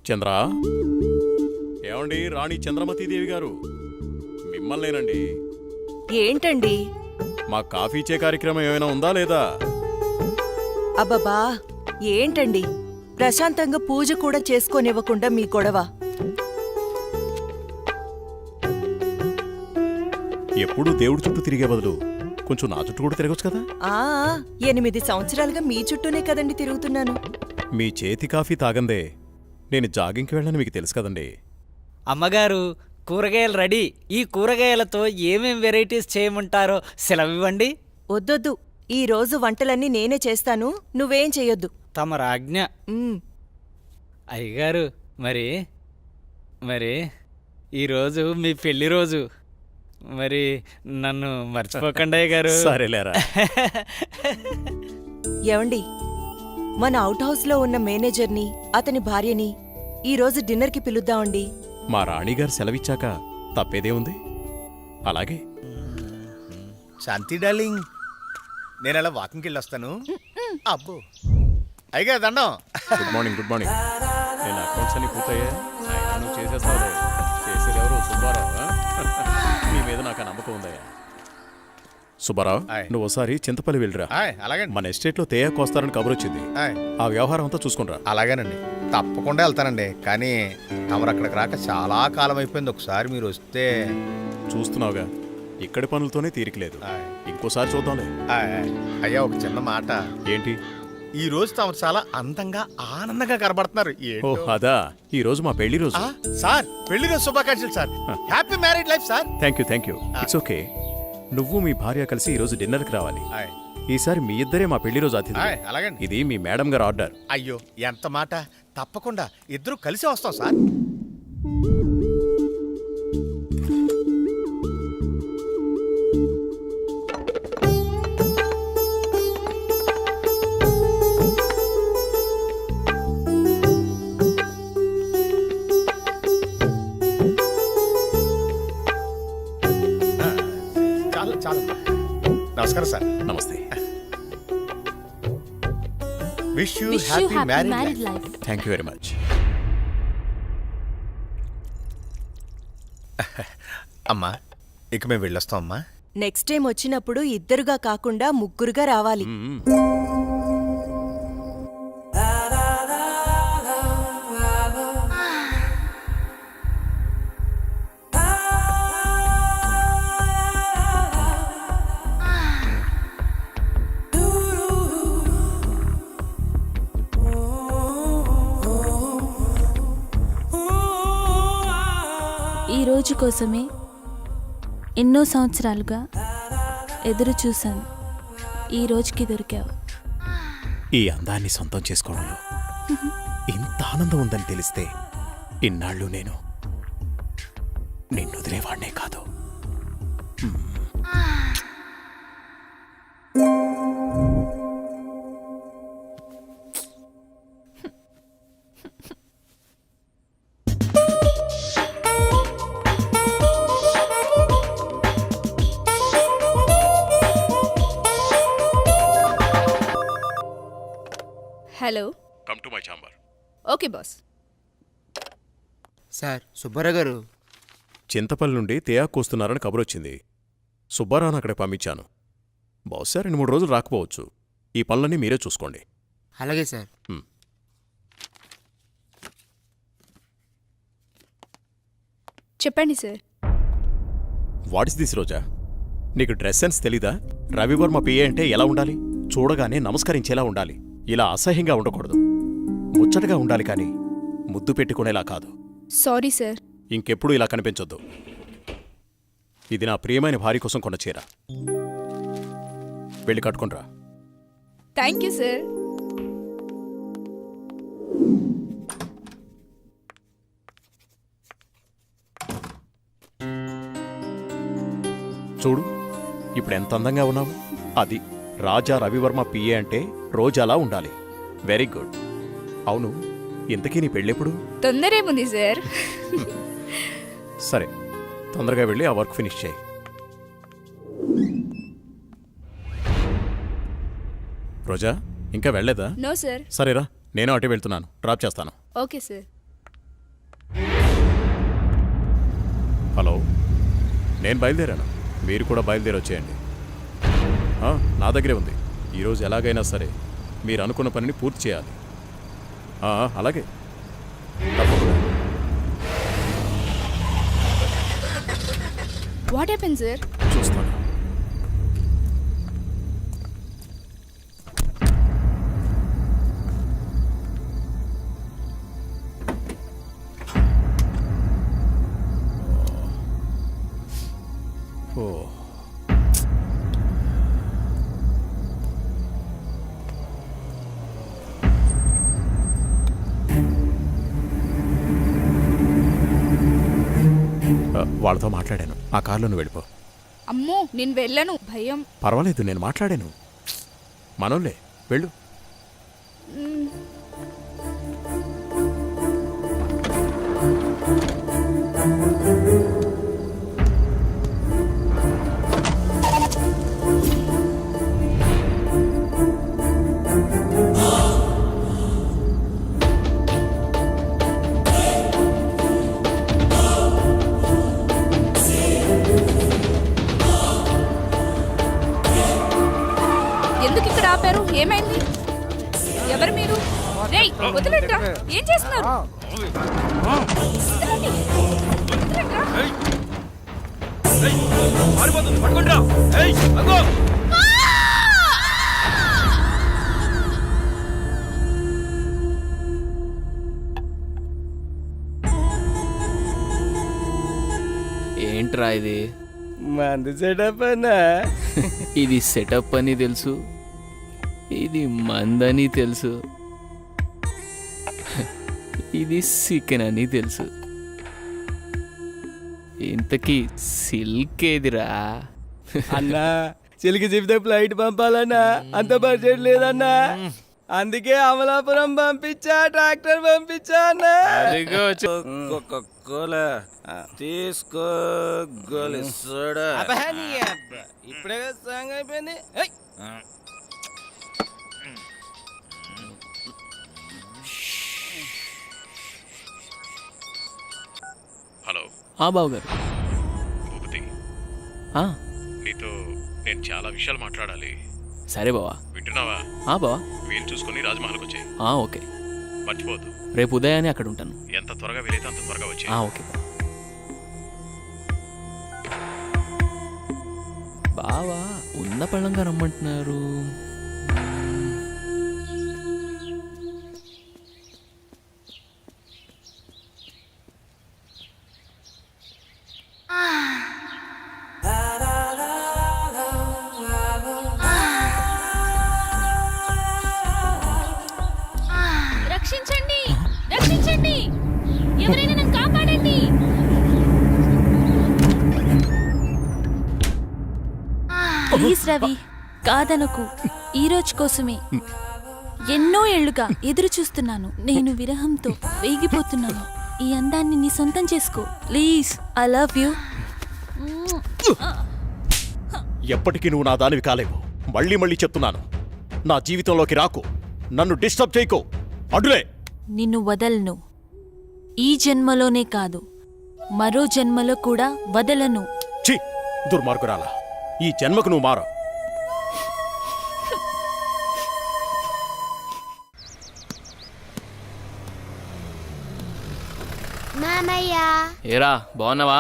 చంద్ర, ఏమండి రాణి చంద్రమతీదేవి గారు, మిమ్మల్నేనండి. ఏంటండి? మా కాఫీ ఇచ్చే కార్యక్రమం ఏమైనా ఉందా లేదా? అబ్బబ్బా, ఏంటండి ప్రశాంతంగా పూజ కూడా చేసుకోనివ్వకుండా మీ గొడవ? ఎప్పుడూ దేవుడి చుట్టూ తిరిగే బదులు కొంచెం నా చుట్టూ కూడా తిరగచ్చు కదా. 8 సంవత్సరాలుగా మీ చుట్టూనే కదండి తిరుగుతున్నాను. మీ చేతి కాఫీ తాగందే నేను జాగింగ్కి వెళ్ళని మీకు తెలుసు కదండి. అమ్మగారు, కూరగాయలు రెడీ. ఈ కూరగాయలతో ఏమేం వెరైటీస్ చేయమంటారో సెలవివ్వండి. వద్దొద్దు, ఈ రోజు వంటలన్నీ నేనే చేస్తాను, నువ్వేం చెయ్యొద్దు. తమ రాజ్ఞ. అయ్యగారు, మరి ఈరోజు మీ పెళ్లి రోజు. మరి నన్ను మర్చిపోకండి అయ్యగారు. సరేలేరా. ఏవండి, మన అవుట్ హౌస్లో ఉన్న మేనేజర్ని అతని భార్యని ఈరోజు డిన్నర్కి పిలుద్దామండి. మా రాణిగారు సెలవిచ్చాక తప్పేదే ఉంది. అలాగే. శాంతి డార్లింగ్, నేను అలా వాకింగ్కి వెళ్ళొస్తాను. అబ్బో అయ్యగా దండం. Good morning. Good morning. నేను అకౌంట్స్ అన్ని పూర్తయ్యా. నువ్వు చేసేస్తావులే. చేసేది ఎవరు? సుబ్బారావు. నీ మీద నాకు ఆ నమ్మకం ఉందయ్యా. సుబ్బారావు, నువ్వు ఒకసారి చింతపల్లి వెళ్ళిరా. అలాగే. మన ఎస్టేట్లో తేయాకు వస్తారని కబురు వచ్చింది. ఆ వ్యవహారం అంతా చూసుకుంటా. అలాగేనండి, తప్పకుండా వెళ్తానండి. కానీ తమరు అక్కడికి రాక చాలా కాలం అయిపోయింది. ఒకసారి మీరు వస్తే. చూస్తున్నావుగా, ఇక్కడి పనులతోనే తీరికలేదు. ఇంకోసారి చూద్దాంలే. అయ్యా, ఒక చిన్న మాట. ఏంటి? ఈ రోజు తమరు చాలా అందంగా ఆనందంగా కనబడుతున్నారు. ఓ అదా, ఈ రోజు మా పెళ్లి రోజు. సార్, పెళ్లి రోజు శుభాకాంక్షలు sir. Happy marriage life sir. Thank you. It's okay. నువ్వు మీ భార్య కలిసి ఈ రోజు డిన్నర్కి రావాలి. ఈసారి మీ ఇద్దరే మా పెళ్లి రోజు అతిథి. అలాగండి. ఇది మీ మేడం గారు ఆర్డర్. అయ్యో, ఎంత మాట. తప్పకుండా ఇద్దరు కలిసి వస్తాం సార్. చాలు. నమస్కారం సార్. నమస్తే. Wish you happy married life. Thank you very much. అమ్మా, ఇక మేము వెళ్ళొస్తాం అమ్మా. నెక్స్ట్ టైం వచ్చినప్పుడు ఇద్దరుగా కాకుండా ముగ్గురుగా రావాలి. ఈ రోజు కోసమే ఎన్నో సంవత్సరాలుగా ఎదురు చూశాను. ఈ రోజుకి దొరికావు. ఈ అందాన్ని సొంతం చేసుకోవడంలో ఇంత ఆనందం ఉందని తెలిస్తే ఇన్నాళ్ళు నేను నిన్ను వదిలేవాడినే కాదు. Hello, come to my chamber. Okay boss. Sir, Subbarao గారు చింతపల్లి నుండి తేయాకు వస్తున్నారని కబురొచ్చింది. సుబ్బారావును అక్కడికి పంపించాను. బహుశా 2-3 రోజులు రాకపోవచ్చు. ఈ పనులన్నీ మీరే చూసుకోండి. అలాగే సార్. చెప్పండి సార్. వాట్ ఇస్ దిస్ రోజా? నీకు డ్రెస్ సెన్స్ తెలీదా? రవివర్మ పిఏ అంటే ఎలా ఉండాలి? చూడగానే నమస్కరించేలా ఉండాలి. ఇలా అసహ్యంగా ఉండకూడదు. ముచ్చటగా ఉండాలి, కానీ ముద్దు పెట్టుకునేలా కాదు. Sorry sir. ఇంకెప్పుడు ఇలా కనిపించొద్దు. ఇది నా ప్రియమైన భార్య కోసం కొన్న చీర. వెళ్ళి కట్టుకుంట్రా. Thank you sir. చూడు, ఇప్పుడు ఎంత అందంగా ఉన్నావు. అది రాజా రవివర్మ పిఏ అంటే రోజాలా ఉండాలి. Very good. అవును, ఇంతకీ నీ పెళ్ళెప్పుడు? తొందరేముంది సార్. సరే, తొందరగా వెళ్ళి ఆ వర్క్ ఫినిష్ చేయి. రోజా, ఇంకా వెళ్ళలేదా? No sir. సరేరా, నేను అటే వెళ్తున్నాను. డ్రాప్ చేస్తాను. Okay sir. హలో, నేను బయలుదేరాను, మీరు కూడా బయలుదేరి వచ్చేయండి. నా దగ్గరే ఉంది. ఈరోజు ఎలాగైనా సరే మీరు అనుకున్న పనిని పూర్తి చేయాలి. అలాగే, తప్పకుండా. What happen sir? చూస్తాను. ఓ, వాళ్ళతో మాట్లాడాను. ఆ కారులో నువ్వు వెళ్ళిపో. అమ్మో నేను వెళ్ళను, భయం. పర్వాలేదు, నేను మాట్లాడాను. మనోళ్ళే, వెళ్ళు. ఎందుకు ఇక్కడ ఆపారు? ఏమైంది? ఎవరు మీరు? రేయ్ వదిలేట్రా, ఏం చేస్తున్నారు? వదలండి. వదలండ్రా. ఏంట్రా ఇది? మంది సెటప్ అన్నా. ఇది సెటప్ అని తెలుసు, ఇది మందని తెలుసు, ఇది చికెన్ అని తెలుసు. ఇంతకీ సిల్క్ ఏదిరా? అన్నా చిలికి చెబితే ఫ్లైట్ పంపాలన్నా, అంత బడ్జెట్ లేదన్నా. అందుకే అమలాపురం పంపించా, ట్రాక్టర్ పంపించా అన్నా. తీసుకో గోలి సోడా. ఇప్పుడే సాంగ్ అయిపోయింది. హలో, బాబు గారు. భూపతి, నీతో నేను చాలా విషయాలు మాట్లాడాలి. సరే బావా. వింటున్నావా? బావా, వీలు చూసుకొని రాజమహల్కి వచ్చాయి. ఓకే. మర్చిపోద్దు. రేపు ఉదయాన్నే అక్కడ ఉంటాను. ఎంత త్వరగా వీలైతే అంత త్వరగా వచ్చాయి. ఓకే బావా. ఉన్న పళ్ళంగా రమ్మంటున్నారు. రక్షించండి, రక్షించండి, ఎవరైనా నన్ను కాపాడండి. ప్లీజ్ రవి, కాదనకు. ఈ రోజు కోసమే ఎన్నో ఏళ్లుగా ఎదురు చూస్తున్నాను. నేను విరహంతో వేగిపోతున్నాను. ఈ అందాన్ని నీ సొంతం చేసుకో ప్లీజ్. I love you. ఎప్పటికీ నువ్వు నా దానివి కాలేవు. మళ్ళీ మళ్ళీ చెప్తున్నాను, నా జీవితంలోకి రాకు, నన్ను డిస్టర్బ్ చేయకు. అడ్డులే. నిన్ను వదలను. ఈ జన్మలోనే కాదు, మరో జన్మలో కూడా వదలను. ఛీ, దుర్మార్గురాలా, ఈ జన్మకు నువ్వు మారు. ఏరా, బాగున్నావా?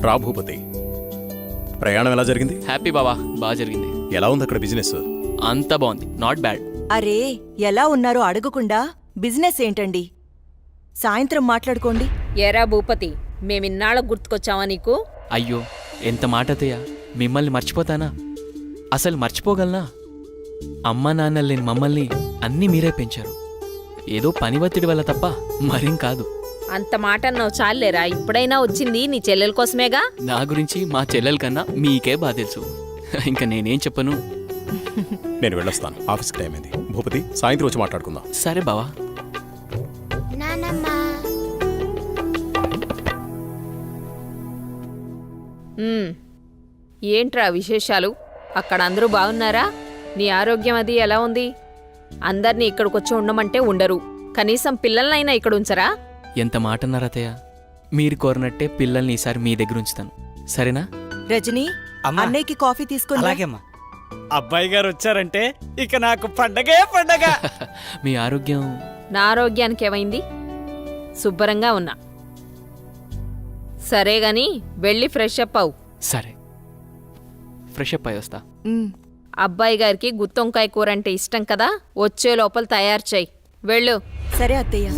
రా భూపతి, ప్రయాణం ఎలా జరిగింది? హ్యాపీ బావా, బాగా జరిగింది. ఎలా ఉంది అక్కడ బిజినెస్? అంతా బాగుంది, నాట్ బ్యాడ్. అరే, ఎలా ఉన్నారో అడగకుండా బిజినెస్ ఏంటండి? సాయంత్రం మాట్లాడుకోండి. ఏరా భూపతి, మేమిన్నాళ్ళకు గుర్తుకొచ్చావా నీకు? అయ్యో, ఎంత మాట అత్తయ్య, మిమ్మల్ని మర్చిపోతానా? అసలు మర్చిపోగలనా? అమ్మా నాన్నలు లేని మమ్మల్ని అన్నీ మీరే పెంచారు. ఏదో పని ఒత్తిడి వల్ల తప్ప మరేం కాదు. అంత మాట అన్నావు చాలేరా. ఇప్పుడైనా వచ్చింది నీ చెల్లెల కోసమేగా. నా గురించి మా చెల్లెల కన్నా మీకే బాగా తెలుసు. ఇంకా నేనేం చెప్పను. నేను వెళ్ళొస్తాను, ఆఫీస్కి టైం అయింది. భూపతి, సాయంత్రం వచ్చి మాట్లాడుకుందాం. సరే బావా. ఏంట్రా విశేషాలు? అక్కడ అందరూ బాగున్నారా? నీ ఆరోగ్యం అది ఎలా ఉంది? అందర్నీ ఇక్కడికొచ్చి ఉండమంటే ఉండరు. కనీసం పిల్లలనైనా ఇక్కడ ఉంచరా? ఎంత మాట అన్నారు అత్తయ్య. మీరు కోరినట్టే పిల్లల్ని ఈసారి మీ దగ్గర ఉంచుతాను, సరేనా? రజనీ, అమ్మా. అన్నయ్యకి కాఫీ తీసుకుని రా. అలాగేమ్మా. అబ్బాయి గారు వచ్చారంటే ఇక నాకు పండగే పండగ. మీ ఆరోగ్యం నా ఆరోగ్యానికి ఏమైంది? శుభ్రంగా ఉన్నా. సరే గాని వెళ్ళి ఫ్రెష్ అప్ అవు. సరే, ఫ్రెష్ అప్ అయి వస్తా. ఉమ్. అబ్బాయి గారికి గుత్తొంకాయ కూర అంటే ఇష్టం కదా, వచ్చే లోపల తయారు చేయి. వెళ్ళు. సరే అత్తయ్య.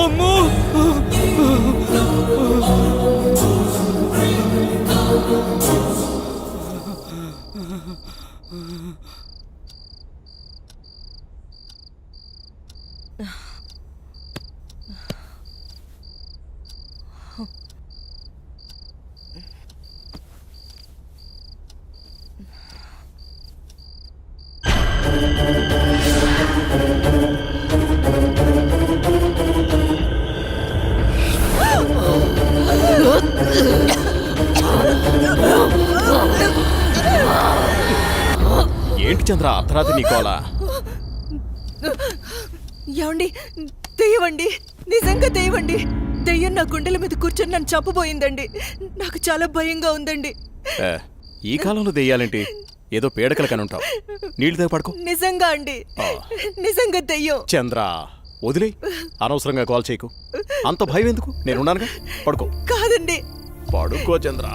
అమ్మో! ఏంటి చంద్ర అర్ధరాత్రి నీకోలా? ఏమండి, దెయ్యమండి, నిజంగా దెయ్యమండి. దెయ్యం నా గుండెల మీద కూర్చొని నన్ను చంపబోయిందండి. నాకు చాలా భయంగా ఉందండి. ఈ కాలంలో దెయ్యాలేంటి? ఏదో పీడకల కనుంటావు. నీళ్ళు దగ్గర పడుకో. నిజంగా అండి, నిజంగా దెయ్యం. చంద్ర వదిలే, అనవసరంగా కాల్ చేయకు. అంత భయం ఎందుకు? నేనున్నానుగా, పడుకో. కాదండి, పడుకో చంద్ర.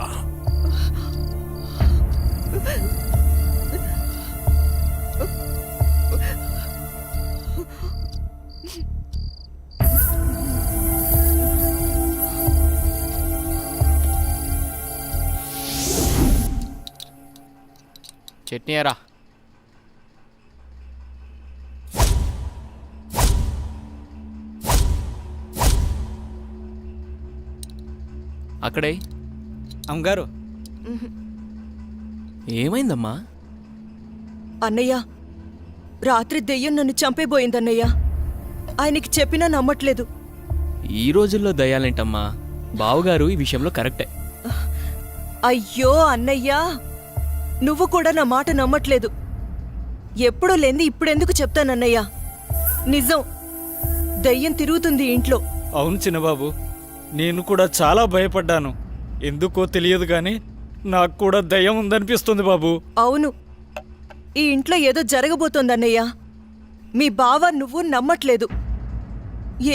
చట్నీ ఎరా. అక్కడే అమ్మగారు ఏమైందమ్మా? అన్నయ్య రాత్రి దెయ్యం నన్ను చంపేబోయిందన్నయ్య. ఆయనకి చెప్పినా నమ్మట్లేదు. ఈ రోజుల్లో దయ్యాలేంటమ్మా, బావగారు ఈ విషయంలో కరెక్టే. అయ్యో అన్నయ్యా, నువ్వు కూడా నా మాట నమ్మట్లేదు. ఎప్పుడూ లేంది ఇప్పుడెందుకు చెప్తానన్నయ్యా? నిజం, దయ్యం తిరుగుతుంది ఇంట్లో. అవును చిన్నబాబు, నేను కూడా చాలా భయపడ్డాను. ఎందుకో తెలియదు కానీ నాకు కూడా దయ్యం ఉందనిపిస్తుంది బాబు. అవును, ఈ ఇంట్లో ఏదో జరగబోతోందన్నయ్యా. మీ బావ నువ్వు నమ్మట్లేదు.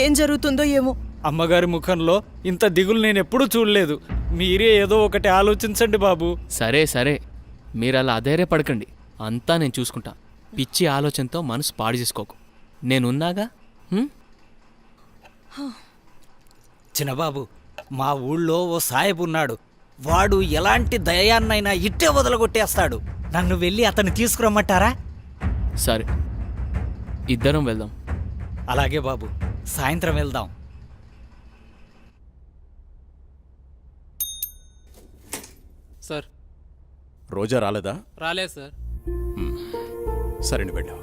ఏం జరుగుతుందో ఏమో. అమ్మగారి ముఖంలో ఇంత దిగులు నేను ఎప్పుడూ చూడలేదు. మీరే ఏదో ఒకటి ఆలోచించండి బాబు. సరే సరే, మీరు అలా అధైర్యపడకండి, అంతా నేను చూసుకుంటా. పిచ్చి ఆలోచనతో మనసు పాడు చేసుకోకు, నేనున్నాగా. హ్మ్? చిన్నబాబు, మా ఊళ్ళో ఓ సాయబు ఉన్నాడు. వాడు ఎలాంటి దయాన్నైనా ఇట్టే వదలగొట్టేస్తాడు. నన్ను వెళ్ళి అతన్ని తీసుకురమ్మంటారా? సరే, ఇద్దరం వెళ్దాం. అలాగే బాబు, సాయంత్రం వెళ్దాం. రోజా రాలేదా? రాలేదు సార్. సరే, నువ్వు వెళ్ళు.